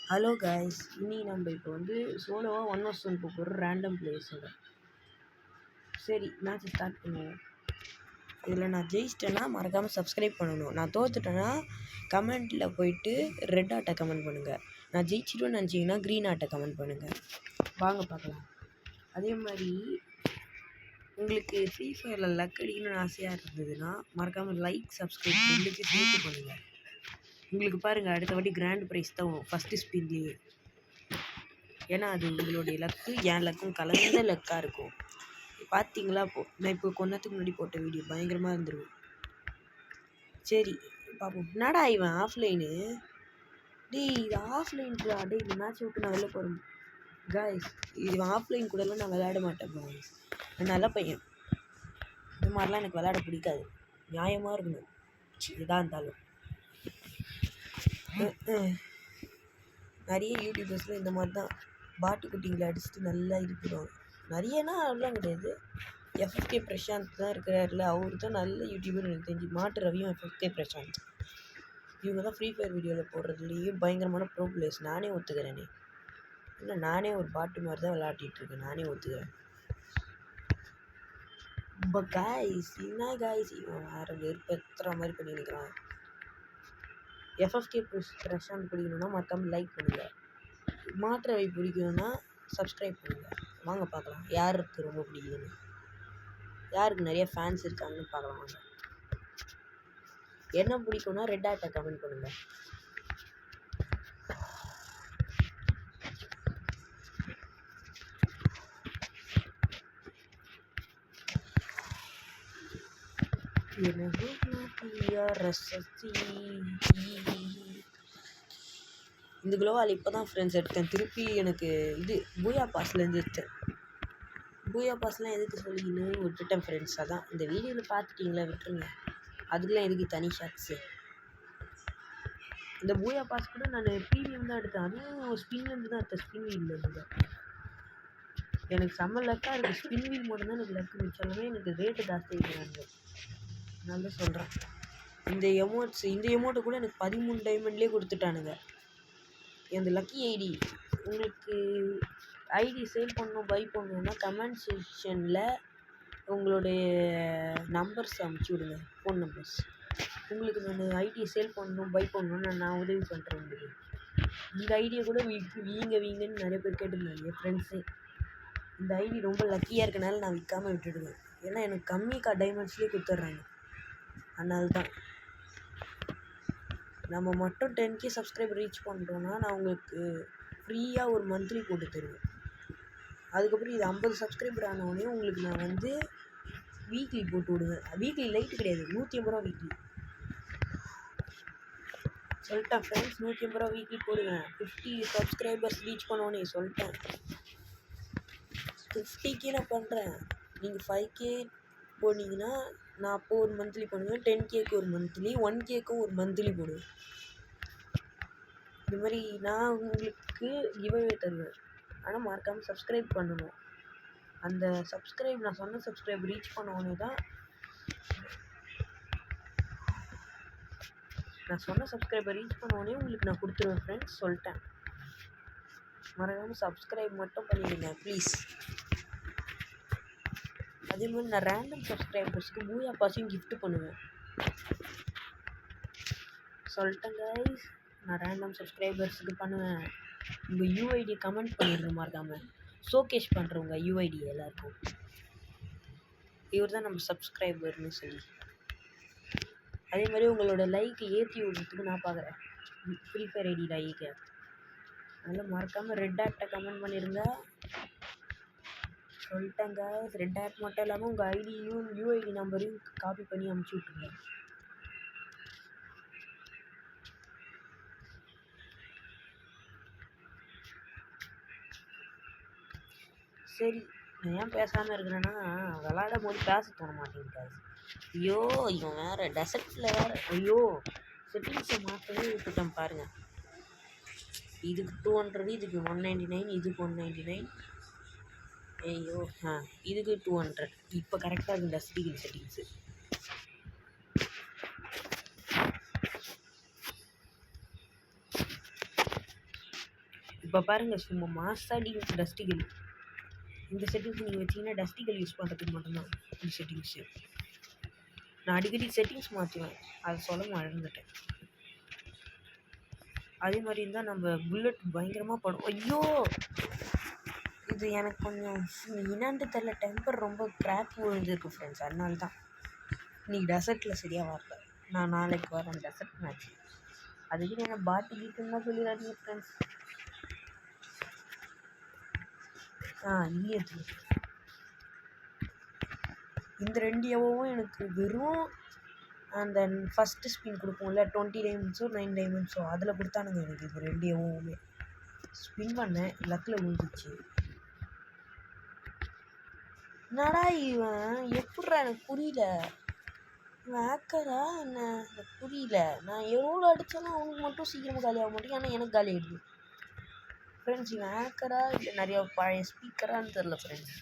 Hello guys, இன்னைக்கு நம்ம இப்போ வந்து சோலோவாக 1 vs 1 போகிற ரேண்டம் பிளேஸோட சரி மேட்ச் ஸ்டார்ட் பண்ணுவோம். இதில் நான் ஜெயிச்சிட்டேன்னா மறக்காமல் சப்ஸ்கிரைப் பண்ணணும். நான் தோத்துட்டேன்னா கமெண்ட்டில் போயிட்டு ரெட் ஆட்டை கமெண்ட் பண்ணுங்கள். நான் ஜெயிச்சிடுவேன்னு நினச்சிங்கன்னா க்ரீன் ஆட்டை கமெண்ட் பண்ணுங்கள். வாங்க பார்க்கலாம். அதே மாதிரி உங்களுக்கு ஃப்ரீ ஃபயரில் லக் அடிக்கணும்னு ஆசையாக இருந்ததுன்னா மறக்காமல் லைக் சப்ஸ்கிரைப் ரெண்டுக்கு சேர்த்து பண்ணுங்கள். உங்களுக்கு பாருங்கள், அடுத்த வாட்டி கிராண்ட் ப்ரைஸ் தான் ஃபஸ்ட்டு ஸ்பின்லேயே. ஏன்னா அது உங்களுடைய லக்கு என் லக்கும் கலந்த லக்காக இருக்கும். பார்த்தீங்களா? நான் இப்போ கொன்னத்துக்கு முன்னாடி போட்ட வீடியோ பயங்கரமாக இருந்துருக்கும். சரி பார்ப்போம். என்னடா இவன் ஆஃப்லைனு? டேய் இது ஆஃப்லைன்டா. டே இந்த மேட்ச் விட்டு நான் வெளில போகிறேன் காய்ஸ். இது ஆஃப்லைன் கூடலாம் நான் விளையாட மாட்டேன் காய்ஸ். நான் நல்ல பையன். இந்த மாதிரிலாம் எனக்கு விளையாட பிடிக்காது. நியாயமாக இருக்கணும் இதாக இருந்தாலும். நிறைய யூடியூபர்ஸில் இந்த மாதிரி தான் பாட்டு குட்டிங்களை அடிச்சுட்டு நல்லா இருக்கிறோம். நிறையனா அதெல்லாம் கிடையாது. எஃப்எஃப்கே பிரசாந்த் தான் இருக்கிறாருல, அவர் தான் நல்ல யூடியூபர் எனக்கு தெரிஞ்சு. மாட்டு ரவியும் எஃப்எஃப்கே பிரசாந்த் இவங்க தான் ஃப்ரீ ஃபயர் வீடியோவில் போடுறதுலேயும் பயங்கரமான ப்ரோ பிளேயர்ஸ். நானே ஒத்துக்கிறேனே. இல்லை நானே ஒரு பாட்டு மாதிரி தான் விளையாட்டிகிட்ருக்கேன். நானே ஒத்துக்கிறேன். பட் காய்ஸ் என்ன காய்ஸ் இவன் வேறு வெறுப்பேற்றுற மாதிரி பண்ணி நிற்கிறான். எஃப்எஃப்கே பிரசாந்த் பிடிக்கணுன்னா மற்றவங்க லைக் பண்ணுங்கள். மாட்டு ரவி பிடிக்கணுன்னா சப்ஸ்கிரைப் பண்ணுங்கள். வாங்க பார்க்கலாம் யாருக்கு ரொம்ப பிடிக்குதுன்னு, யாருக்கு நிறைய ஃபேன்ஸ் இருக்காங்கன்னு பார்க்கலாம். வாங்க. என்ன பிடிக்கும்னா ரெட் ஆட்டை கமெண்ட் பண்ணுங்கள். எனக்கு இந்த குளோவால் இப்போ தான் ஃப்ரெண்ட்ஸ் எடுத்தேன். திருப்பி எனக்கு இது பூயா பாஸ்லேருந்து எடுத்தேன். பூயா பாஸ்லாம் எதுக்கு சொல்லிக்கின்னு விட்டுட்டேன் ஃப்ரெண்ட்ஸ். அதான் இந்த வீடியோவில் பார்த்துட்டிங்களா, விட்டுருங்க. அதுக்கெலாம் எதுக்கு தனி ஷாட்ஸு? இந்த பூயா பாஸ் கூட நான் ப்ரீமியம் தான் எடுத்தேன். அதுவும் ஸ்பின்லேருந்து தான் எடுத்தேன். ஸ்பின் வீல்லேருந்து தான். எனக்கு செம்ம லக்காக இருக்குது. ஸ்பின் வீல் மட்டும்தான் எனக்கு லக்கு. மிச்சாலுமே எனக்கு ரேட்டு ஜாஸ்தி இருக்கிறாங்க. நான் தான் சொல்கிறேன். இந்த எமௌண்ட்டை கூட எனக்கு 13 டைமண்ட்லேயே கொடுத்துட்டானுங்க. இந்த லக்கி ஐடி உங்களுக்கு ஐடி சேல் பண்ணணும், பை பண்ணணுன்னா கமெண்ட் செக்ஷனில் உங்களுடைய நம்பர்ஸ் அமுச்சு விடுங்க, ஃபோன் நம்பர்ஸ். உங்களுக்கு நான் ஐடியை சேல் பண்ணணும், பை பண்ணணுன்னு நான் உதவி பண்ணுறேன் உங்களுக்கு. இந்த ஐடியை கூட வீங்கன்னு நிறைய பேர் கேட்டிருந்தாங்க என் ஃப்ரெண்ட்ஸே. இந்த ஐடி ரொம்ப லக்கியாக இருக்கனால நான் விற்காமல் விட்டுடுவேன். ஏன்னா எனக்கு கம்மி டைமண்ட்ஸ்லேயே கொடுத்துட்றாங்க. அதனால தான் நம்ம மட்டும் 10K சப்ஸ்கிரைபர் ரீச் பண்ணுறோன்னா நான் உங்களுக்கு ஃப்ரீயாக ஒரு மந்த்லி போட்டு தருவேன். அதுக்கப்புறம் இது 50 சப்ஸ்கிரைபர் ஆனவுடனே உங்களுக்கு நான் வந்து வீக்லி போட்டு விடுவேன். வீக்லி லைட்டு கிடையாது, 150 ரூபா வீக்லி சொல்லிட்டேன் ஃப்ரெண்ட்ஸ். 150 ரூபா வீக்லி போடுவேன். 50 சப்ஸ்கிரைபர்ஸ் ரீச் பண்ணோன்னே சொல்லிட்டேன். 50K நான் பண்ணுறேன். நீங்கள் 5K போனீங்கன்னா நான் அப்போ ஒரு மந்த்லி பண்ணுவேன். 10Kக்கு ஒரு மந்த்லி, 1Kக்கும் ஒரு மந்த்லி போடுவேன். இது மாதிரி நான் உங்களுக்கு கிவ்அவே தருவேன். ஆனால் மறக்காமல் சப்ஸ்கிரைப் பண்ணணும். அந்த நான் சொன்ன சப்ஸ்கிரைப் ரீச் பண்ண தான் நான் சொன்ன சப்ஸ்கிரைபர் ரீச் பண்ண உங்களுக்கு நான் கொடுத்துருவேன் ஃப்ரெண்ட்ஸ், சொல்லிட்டேன். மறக்காமல் சப்ஸ்கிரைப் மட்டும் பண்ணிடுங்க ப்ளீஸ். அதே மாதிரி நான் ரேண்டம் சப்ஸ்கிரைபர்ஸ்க்கு பூயா பாஸையும் கிஃப்ட் பண்ணுவேன், சொல்லிட்டேன் கைஸ். நான் ரேண்டம் சப்ஸ்கிரைபர்ஸுக்கு பண்ணுவேன். உங்கள் யூஐடி கமெண்ட் பண்ணிடுங்க மறக்காமல். ஷோகேஸ் பண்ணுறவங்க யூஐடி எல்லாருக்கும். இவர் தான் நம்ம சப்ஸ்கிரைபர்னு சொல்லி. அதே மாதிரி உங்களோட லைக்கு ஏற்றி விடுறதுக்கு நான் பார்க்குறேன் ஃப்ரீ ஃபயர் ஐடி லைக்கு. அதனால் மறக்காமல் ரெட் ஆட்டை கமெண்ட் பண்ணிடுங்க, சொல்லிட்டேங்க. ரெட் ஆட் மட்டும் இல்லாமல் உங்கள் ஐடியும் யூஐடி நம்பரையும் காப்பி பண்ணி அமுச்சு விட்ருங்க. சரி, நான் ஏன் பேசாமல் இருக்கிறேன்னா விளாடும் போது பேச தோண மாட்டேங்குது. ஐயோ இவன் வேறு டெசர்ட்டில் வேறு. ஐயோ செட்டிங்ஸை மாற்றவே விட்டுட்டேன் பாருங்கள். இதுக்கு 200, இதுக்கு 199, இதுக்கு 199. ஐயோ இதுக்கு 200. இப்போ கரெக்டாக இருக்குங்க ஸ்பீக்கர் செட்டிங்ஸு. இப்போ பாருங்கள் சும்மா மாசாடி டஸ்டிகல். இந்த செட்டிங்ஸ் நீங்கள் வச்சிங்கன்னா டஸ்டிகல் யூஸ் பண்ணுறதுக்கு மட்டும்தான் இந்த செட்டிங்ஸு. நான் அடிக்கடி செட்டிங்ஸ் மாற்றுவேன், அதை சொல்ல மறந்துட்டேன். அதே மாதிரி இருந்தால் நம்ம புல்லட் பயங்கரமாக படும். ஐயோ இது எனக்கு கொஞ்சம் என்னான்னு தெரில, டெம்பர் ரொம்ப கிராக் விழுந்துருக்கு ஃப்ரெண்ட்ஸ். அதனால தான் இன்றைக்கி டெசர்ட்டில் சரியாக வரல. நான் நாளைக்கு வரேன் டெசர்ட் மேட்ச். அதுக்கு என்ன பாட்டு கீட்டுன்னு தான் சொல்லிடாதீங்க ஃப்ரெண்ட்ஸ். இல்லையே இந்த 2 எவோவும் எனக்கு வெறும் அந்த ஃபஸ்ட்டு ஸ்பின் கொடுப்போம்ல 20 டைமண்ட்ஸோ 9 டைமண்ட்ஸோ அதில் கொடுத்தானுங்க எனக்கு இது 2 எவோவுமே. ஸ்பின் பண்ணேன், லக்கில் விழுந்துச்சு. என்னடா இவன் எப்பட்றா, எனக்கு புரியல. இவன் ஹேக்கரா என்ன, எனக்கு புரியல. நான் எவ்வளோ அடித்தாலும் அவனுக்கு மட்டும் சீக்கிரமாக காலி ஆக மாட்டேங்க, ஆனால் எனக்கு காலி ஆகிடுது ஃப்ரெண்ட்ஸ். இவன் ஹேக்கரா இல்லை நிறையா பழைய ஸ்பீக்கரான்னு தெரில ஃப்ரெண்ட்ஸ்.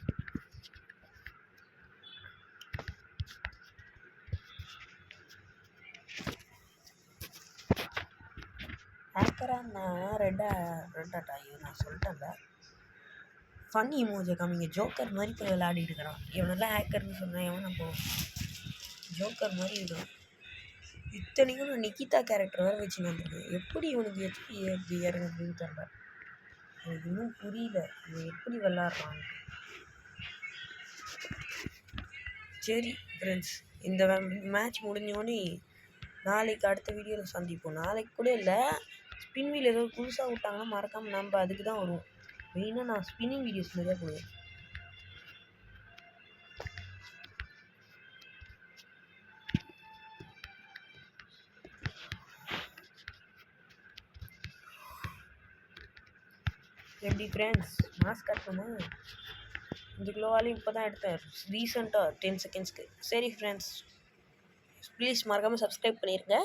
ஹேக்கராக ரெட் ஆட்டா நான் சொல்லிட்டேன்ல. ஃபன்னி இமோஜை காமிங்க. ஜோக்கர் மாதிரி போய் விளையாடிட்டு இருக்கிறான். இவனெல்லாம் ஹேக்கர்னு சொன்னேன், எவன் நம்ம ஜோக்கர் மாதிரி இருக்கான். இத்தனைக்கும் நான் நிக்கிதா கேரக்டர் வேறு வச்சு வந்துருக்கேன். எப்படி இவனுக்கு எப்படி எப்படி இறங்குதுன்னு தெரில, எனக்கு இன்னும் புரியல இவன் எப்படி விளாட்றான். சரி ஃப்ரெண்ட்ஸ், இந்த மேட்ச் முடிஞ்சோடனே நாளைக்கு அடுத்த வீடியோவில் சந்திப்போம். நாளைக்கு கூட இல்லை, ஸ்பின் வீல் ஏதோ புதுசாக விட்டாங்கன்னா மறக்காமல் நம்ம அதுக்கு தான் வருவோம். மெயினாக நான் ஸ்பின்னிங் வீடியோஸ் நிறையா போடுவேன். எப்படி ஃப்ரெண்ட்ஸ், மாஸ்க் கட்டணுமா? இந்த கிலோவாலையும் இப்போ தான் எடுத்தேன் ரீசெண்டாக 10 செகண்ட்ஸ்க்கு. சரி ஃப்ரெண்ட்ஸ், ப்ளீஸ் மறக்காமல் சப்ஸ்கிரைப் பண்ணிடுங்க.